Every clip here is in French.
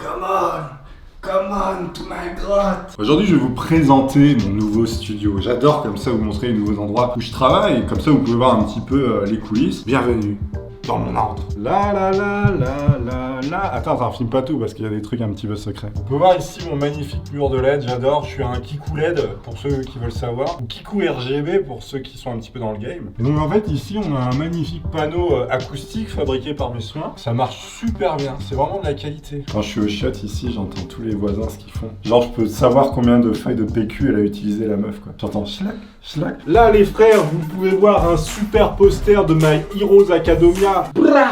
Come on to my grotte. Aujourd'hui, je vais vous présenter mon nouveau studio. J'adore comme ça vous montrer les nouveaux endroits où je travaille. Comme ça, vous pouvez voir un petit peu les coulisses. Bienvenue dans mon ordre. La. Attends, filme pas tout parce qu'il y a des trucs un petit peu secrets. On peut voir ici mon magnifique mur de LED. J'adore. Je suis un Kikou LED pour ceux qui veulent savoir. Ou Kikou RGB pour ceux qui sont un petit peu dans le game. Et donc en fait, ici, on a un magnifique panneau acoustique fabriqué par mes soins. Ça marche super bien. C'est vraiment de la qualité. Quand je suis au shot ici, j'entends tous les voisins ce qu'ils font. Genre, je peux savoir combien de feuilles de PQ elle a utilisé la meuf, quoi. J'entends schlac, schlac. Là, les frères, vous pouvez voir un super poster de My Heroes Academia.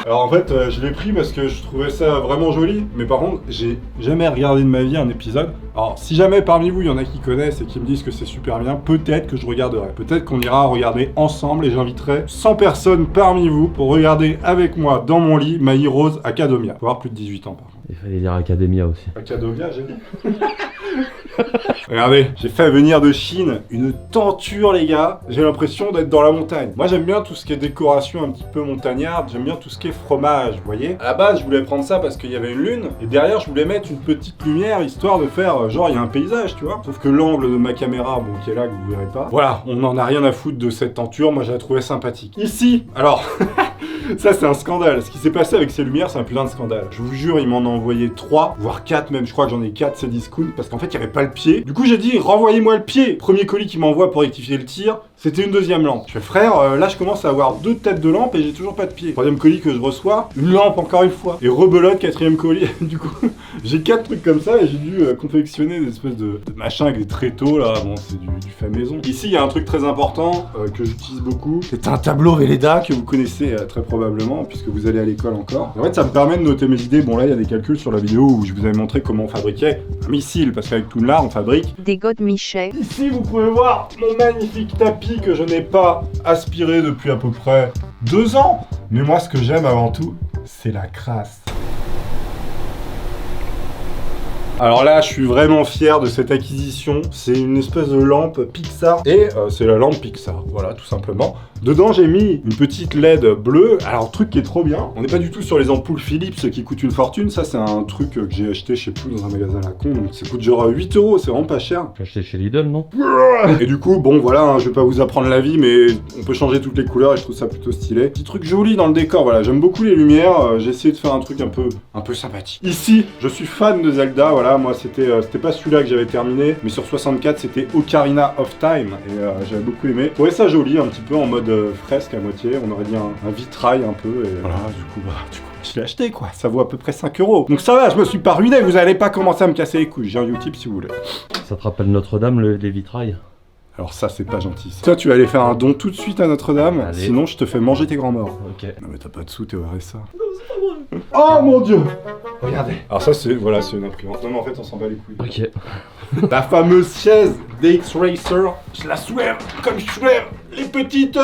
Alors en fait, je l'ai pris parce que je trouvais ça vraiment joli, mais par contre, j'ai jamais regardé de ma vie un épisode. Alors, si jamais parmi vous, il y en a qui connaissent et qui me disent que c'est super bien, peut-être que je regarderai. Peut-être qu'on ira regarder ensemble et j'inviterai 100 personnes parmi vous pour regarder avec moi dans mon lit My Heroes Academia. Faut avoir plus de 18 ans par contre. Il fallait dire Academia aussi. Academia, j'ai dit. Regardez, j'ai fait venir de Chine une tenture, les gars. J'ai l'impression d'être dans la montagne. Moi, j'aime bien tout ce qui est décoration un petit peu montagnarde. J'aime bien tout ce qui est fromage, vous voyez. À la base, je voulais prendre ça parce qu'il y avait une lune. Et derrière, je voulais mettre une petite lumière, histoire de faire, genre, il y a un paysage, tu vois. Sauf que l'angle de ma caméra, bon, qui est là, que vous verrez pas. Voilà, on en a rien à foutre de cette tenture. Moi, je la trouvais sympathique. Ici, alors... Ça, c'est un scandale. Ce qui s'est passé avec ces lumières, c'est un putain de scandale. Je vous jure, ils m'en ont envoyé 3, voire 4 même. Je crois que j'en ai 4, c'est discount, parce qu'en fait, il n'y avait pas le pied. Du coup, j'ai dit, renvoyez-moi le pied. Premier colis qui m'envoie pour rectifier le tir, c'était une deuxième lampe. Je fais, frère, là, je commence à avoir 2 têtes de lampe et j'ai toujours pas de pied. Troisième colis que je reçois, une lampe encore une fois. Et rebelote, quatrième colis. Du coup, j'ai 4 trucs comme ça et j'ai dû confectionner des espèces de machins avec des tréteaux, là. Bon, c'est du fait maison. Ici, il y a un truc très important que j'utilise beaucoup. C'est un tableau Velleda que vous connaissez très probablement, puisque vous allez à l'école encore. En fait, ça me permet de noter mes idées. Bon, là, il y a des calculs sur la vidéo où je vous avais montré comment on fabriquait un missile, parce qu'avec Toonlar, on fabrique des godemichets. Ici, vous pouvez voir mon magnifique tapis que je n'ai pas aspiré depuis à peu près 2 ans. Mais moi, ce que j'aime avant tout, c'est la crasse. Alors là, je suis vraiment fier de cette acquisition. C'est une espèce de lampe Pixar. Et c'est la lampe Pixar, voilà, tout simplement. Dedans, j'ai mis une petite LED bleue. Alors, truc qui est trop bien. On n'est pas du tout sur les ampoules Philips qui coûtent une fortune. Ça, c'est un truc que j'ai acheté, je sais plus, dans un magasin à la con. Donc, ça coûte genre 8 €. C'est vraiment pas cher. J'ai acheté chez Lidl, non? Et du coup, bon, voilà, hein, je vais pas vous apprendre la vie, mais on peut changer toutes les couleurs et je trouve ça plutôt stylé. Petit truc joli dans le décor, voilà. J'aime beaucoup les lumières. J'ai essayé de faire un truc un peu sympathique. Ici, je suis fan de Zelda, voilà. Moi, c'était pas celui-là que j'avais terminé, mais sur 64, c'était Ocarina of Time. Et j'avais beaucoup aimé. Je trouvais ça joli, un petit peu en mode fresque à moitié. On aurait dit un vitrail un peu. Et voilà, du coup, je l'ai acheté, quoi. Ça vaut à peu près 5 €. Donc ça va, je me suis pas ruiné. Vous allez pas commencer à me casser les couilles. J'ai un Utip si vous voulez. Ça te rappelle Notre-Dame, les vitrails? Alors ça, c'est pas gentil. Toi, tu vas aller faire un don tout de suite à Notre-Dame. Sinon, je te fais manger tes grands morts. Ok. Non mais t'as pas de sous, t'es au RSA. Non, c'est pas vrai. Oh mon dieu. Regardez. Alors ça, c'est une imprimante. Non mais en fait, on s'en bat les couilles. Ok. La fameuse chaise DX Racer. Je la swear comme je swear les petites...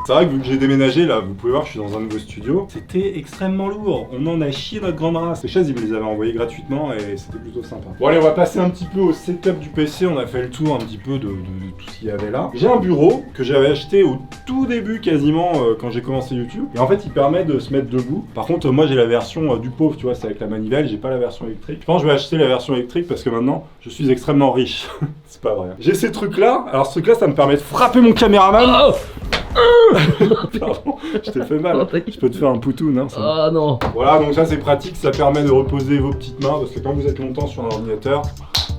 C'est vrai que vu que j'ai déménagé là, vous pouvez voir, je suis dans un nouveau studio. C'était extrêmement lourd. On en a chié notre grande race. Ces chaises, ils me les avaient envoyées gratuitement et c'était plutôt sympa. Bon allez, on va passer un petit peu au setup du PC. On a fait le tour un petit peu de tout ce qu'il y avait là. J'ai un bureau que j'avais acheté au tout début quasiment quand j'ai commencé YouTube. Et en fait, il permet de se mettre debout. Par contre, moi j'ai la version du pauvre, tu vois, c'est avec la manivelle. J'ai pas la version électrique. Je pense que je vais acheter la version électrique parce que maintenant, je suis extrêmement riche. C'est pas vrai. J'ai ces trucs là. Alors ce truc là, ça me permet de frapper mon caméraman. Oh Pardon, je t'ai fait mal. Je peux te faire un poutoun, hein. Ah non. Voilà, donc ça c'est pratique, ça permet de reposer vos petites mains parce que quand vous êtes longtemps sur un ordinateur,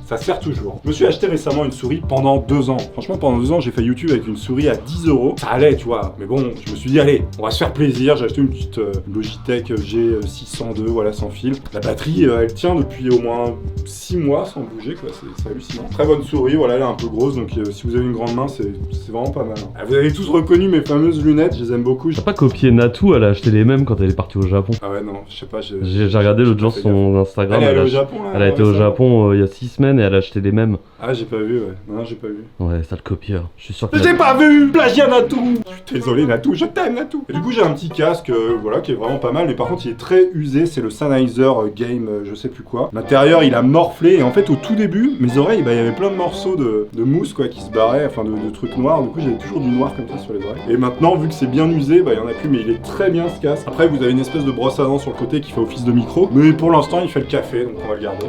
ça sert toujours. Je me suis acheté récemment une souris pendant 2 ans. Franchement, pendant 2 ans, j'ai fait YouTube avec une souris à 10 €. Ça allait, tu vois. Mais bon, je me suis dit, allez, on va se faire plaisir. J'ai acheté une petite Logitech G602, voilà, sans fil. La batterie, elle tient depuis au moins 6 mois sans bouger, quoi. C'est hallucinant. Très bonne souris, voilà, elle est un peu grosse. Donc si vous avez une grande main, c'est vraiment pas mal. Hein. Vous avez tous reconnu mes fameuses lunettes, je les aime beaucoup. T'as pas copié Natou, elle a acheté les mêmes quand elle est partie au Japon. Ah ouais, non, je sais pas. J'ai regardé l'autre jour son Instagram. Elle est allée au Japon, là. Elle a été au Japon il y a 6 semaines. semaine et elle a acheté les mêmes. Ah, j'ai pas vu, ouais. Non, j'ai pas vu. Ouais, sale copieur. Je suis sûr que. J'ai pas vu! Plagiat Natou! Je suis désolé Natou, je t'aime Natou! Et du coup j'ai un petit casque, voilà, qui est vraiment pas mal, mais par contre il est très usé, c'est le Sennheiser Game, je sais plus quoi. L'intérieur il a morflé, et en fait au tout début, mes oreilles, bah il y avait plein de morceaux de mousse quoi qui se barraient, enfin de trucs noirs, du coup j'avais toujours du noir comme ça sur les oreilles. Et maintenant vu que c'est bien usé, bah il y en a plus, mais il est très bien ce casque. Après vous avez une espèce de brosse à dents sur le côté qui fait office de micro, mais pour l'instant il fait le café, donc on va le garder.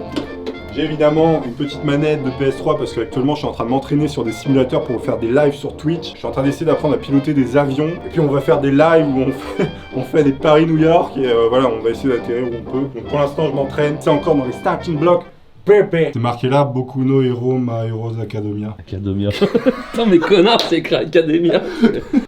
J'ai évidemment une petite manette de PS3 parce qu'actuellement je suis en train de m'entraîner sur des simulateurs pour faire des lives sur Twitch. Je suis en train d'essayer d'apprendre à piloter des avions et puis on va faire des lives où on fait des Paris-New York et voilà, on va essayer d'atterrir où on peut. Donc pour l'instant je m'entraîne, c'est encore dans les starting blocks. Pépé. C'est marqué là, Boku no Hero My Heroes Academia. Academia. Putain, mais connard, c'est écrit Academia.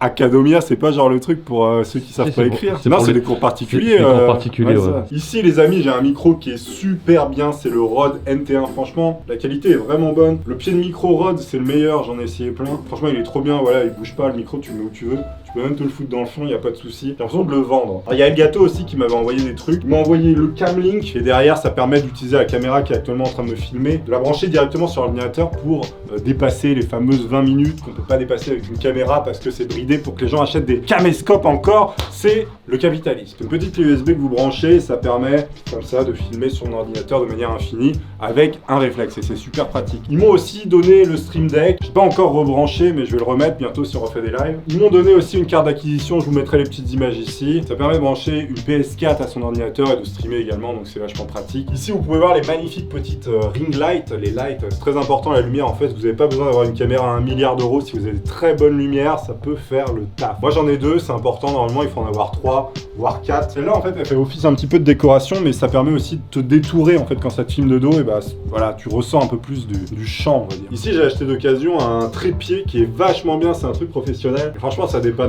Academia, c'est pas genre le truc pour ceux qui savent pas écrire. Non, c'est des cours particuliers. C'est des cours particuliers, ouais. Ici, les amis, j'ai un micro qui est super bien. C'est le Rode NT1. Franchement, la qualité est vraiment bonne. Le pied de micro Rode, c'est le meilleur. J'en ai essayé plein. Franchement, il est trop bien. Voilà, il bouge pas. Le micro, tu le mets où tu veux. Tu peux même te le foutre dans le fond, il n'y a pas de souci. J'ai l'impression de le vendre. Il y a El Gato aussi qui m'avait envoyé des trucs. Il m'a envoyé le Camlink et derrière ça permet d'utiliser la caméra qui est actuellement en train de me filmer, de la brancher directement sur l'ordinateur pour dépasser les fameuses 20 minutes qu'on peut pas dépasser avec une caméra parce que c'est bridé pour que les gens achètent des caméscopes encore. C'est le capitalisme. Une petite clé USB que vous branchez, ça permet comme ça de filmer sur un ordinateur de manière infinie avec un réflexe et c'est super pratique. Ils m'ont aussi donné le Stream Deck. Je n'ai pas encore rebranché mais je vais le remettre bientôt si on refait des lives. Ils m'ont donné aussi une carte d'acquisition, je vous mettrai les petites images ici. Ça permet de brancher une PS4 à son ordinateur et de streamer également, donc c'est vachement pratique. Ici, vous pouvez voir les magnifiques petites ring lights. Les lights, c'est très important la lumière. En fait, vous n'avez pas besoin d'avoir une caméra à 1 milliard d'euros. Si vous avez de très bonnes lumières, ça peut faire le taf. Moi, j'en ai 2, c'est important. Normalement, il faut en avoir 3, voire 4. Celle-là, en fait, elle fait office un petit peu de décoration, mais ça permet aussi de te détourer en fait quand ça te filme de dos. Et bah voilà, tu ressens un peu plus du champ, on va dire. Ici, j'ai acheté d'occasion un trépied qui est vachement bien. C'est un truc professionnel. Et franchement, ça dépanne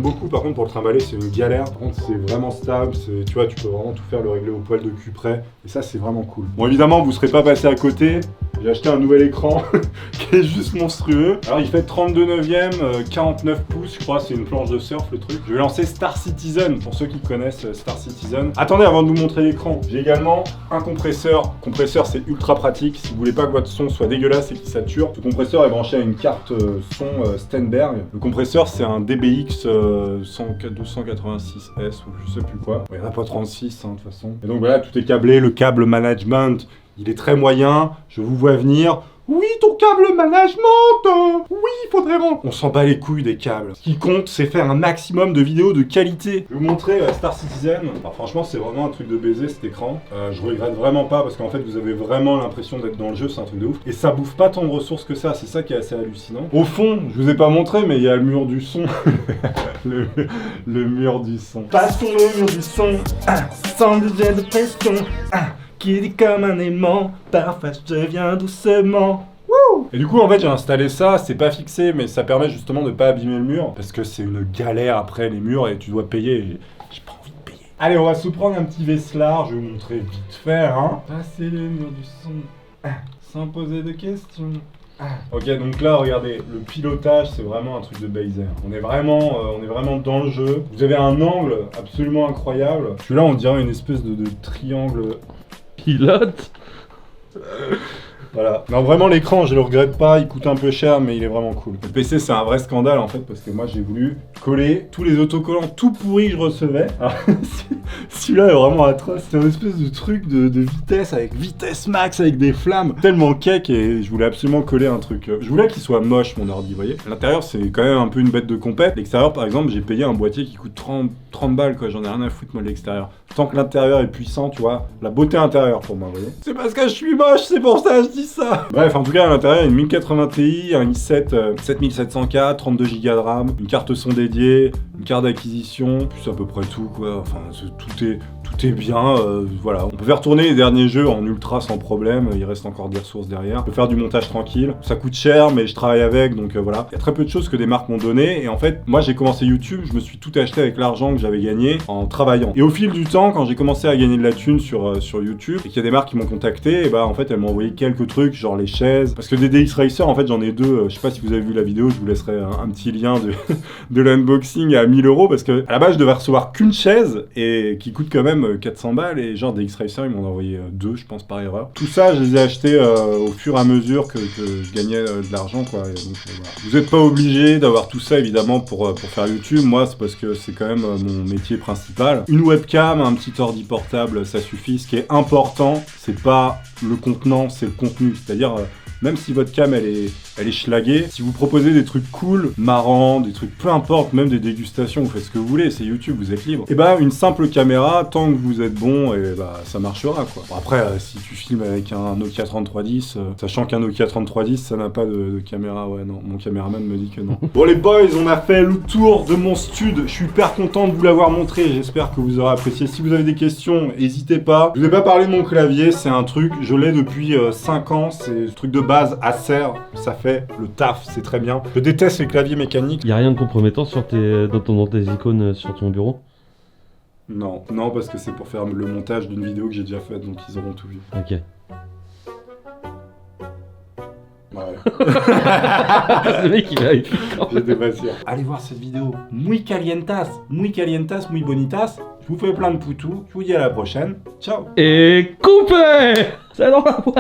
beaucoup. Par contre, pour le trimballer, c'est une galère. Par contre, c'est vraiment stable. Tu vois, tu peux vraiment tout faire, le régler au poil de cul près. Et ça, c'est vraiment cool. Bon, évidemment, vous serez pas passé à côté. J'ai acheté un nouvel écran qui est juste monstrueux. Alors, il fait 32 neuvième, 49 pouces, je crois. C'est une planche de surf, le truc. Je vais lancer Star Citizen, pour ceux qui connaissent Star Citizen. Attendez, avant de vous montrer l'écran, j'ai également un compresseur. Compresseur, c'est ultra pratique. Si vous voulez pas que votre son soit dégueulasse et qu'il sature, ce compresseur est branché à une carte son Steinberg. Le compresseur, c'est un DBX 1286S ou je sais plus quoi. Il n'y en a pas 36 de toute façon. Et donc voilà, tout est câblé. Le câble management, il est très moyen. Je vous vois venir. Oui, ton câble management. Oui, il faudrait rendre. On s'en bat les couilles des câbles. Ce qui compte, c'est faire un maximum de vidéos de qualité. Je vais vous montrer Star Citizen. Alors, franchement, c'est vraiment un truc de baiser cet écran. Je regrette vraiment pas parce qu'en fait, vous avez vraiment l'impression d'être dans le jeu. C'est un truc de ouf. Et ça bouffe pas tant de ressources que ça. C'est ça qui est assez hallucinant. Au fond, je vous ai pas montré, mais il y a le mur du son. le mur du son. Passons le mur du son. Sans budget de pression. Qui dit comme un aimant, parfois je deviens doucement. Wouh! Et du coup, en fait, j'ai installé ça, c'est pas fixé, mais ça permet justement de pas abîmer le mur, parce que c'est une galère après les murs et tu dois payer. Et j'ai pas envie de payer. Allez, on va se prendre un petit Veslar, je vais vous montrer vite fait, hein. Passer le mur du son, sans poser de questions. Ok, donc là, regardez, le pilotage, c'est vraiment un truc de baiser. On est vraiment dans le jeu. Vous avez un angle absolument incroyable. Celui-là, on dirait une espèce de triangle. Pilote. Voilà. Non, vraiment, l'écran, je le regrette pas, il coûte un peu cher, mais il est vraiment cool. Le PC, c'est un vrai scandale, en fait, parce que moi, j'ai voulu coller tous les autocollants tout pourris que je recevais. Alors, celui-là est vraiment atroce. C'est un espèce de truc de vitesse, avec vitesse max, avec des flammes. Tellement cake, et je voulais absolument coller un truc. Je voulais qu'il soit moche, mon ordi, vous voyez. À l'intérieur, c'est quand même un peu une bête de compète. L'extérieur, par exemple, j'ai payé un boîtier qui coûte 30 balles, quoi. J'en ai rien à foutre, moi, de l'extérieur. Tant que l'intérieur est puissant, tu vois, la beauté intérieure pour moi, vous voyez. C'est parce que je suis moche, c'est pour ça que je dis ça. Bref, en tout cas, à l'intérieur, il y a une 1080 Ti, un i7 7700K, 32 Go de RAM, une carte son dédiée, une carte d'acquisition, puis c'est à peu près tout, quoi. Enfin, tout est bien, voilà. On peut faire tourner les derniers jeux en ultra sans problème, il reste encore des ressources derrière. On peut faire du montage tranquille. Ça coûte cher, mais je travaille avec, donc voilà. Il y a très peu de choses que des marques m'ont donné, et en fait, moi j'ai commencé YouTube, je me suis tout acheté avec l'argent que j'avais gagné en travaillant. Et au fil du temps, quand j'ai commencé à gagner de la thune sur YouTube, et qu'il y a des marques qui m'ont contacté, et bah en fait, elles m'ont envoyé quelques trucs, genre les chaises. Parce que des DX Racer, en fait, j'en ai deux. Je sais pas si vous avez vu la vidéo, je vous laisserai un petit lien de l'unboxing à 1000 €, parce que à la base, je devais recevoir qu'une chaise, et qui coûte quand même même 400 balles et genre des X-Racer, ils m'en ont envoyé 2, je pense, par erreur. Tout ça, je les ai achetés au fur et à mesure que je gagnais de l'argent, quoi. Et donc, voilà. Vous n'êtes pas obligé d'avoir tout ça, évidemment, pour faire YouTube. Moi, c'est parce que c'est quand même mon métier principal. Une webcam, un petit ordi portable, ça suffit. Ce qui est important, c'est pas le contenant, c'est le contenu. C'est-à-dire, même si votre cam, elle est schlaguée, si vous proposez des trucs cool, marrants, des trucs peu importe, même des dégustations, vous faites ce que vous voulez, c'est YouTube, vous êtes libre. Et bah, une simple caméra, tant que vous êtes bon, et bah, ça marchera, quoi. Bon, après, si tu filmes avec un Nokia 3310, sachant qu'un Nokia 3310, ça n'a pas de caméra, ouais, non, mon caméraman me dit que non. Bon, les boys, on a fait le tour de mon stud, je suis hyper content de vous l'avoir montré, j'espère que vous aurez apprécié. Si vous avez des questions, n'hésitez pas. Je vous ai pas parlé de mon clavier, c'est un truc, je l'ai depuis 5 ans, c'est le truc de base, Acer, ça fait le taf, c'est très bien. Je déteste les claviers mécaniques. Y a rien de compromettant dans tes icônes sur ton bureau? Non, parce que c'est pour faire le montage d'une vidéo que j'ai déjà faite, donc ils auront tout vu. Ok. Ouais. Le mec il vérifie quand même. J'étais pas sûr. Allez voir cette vidéo. Muy calientas, muy bonitas. Je vous fais plein de poutous. Je vous dis à la prochaine. Ciao. Et coupé. C'est dans la boîte.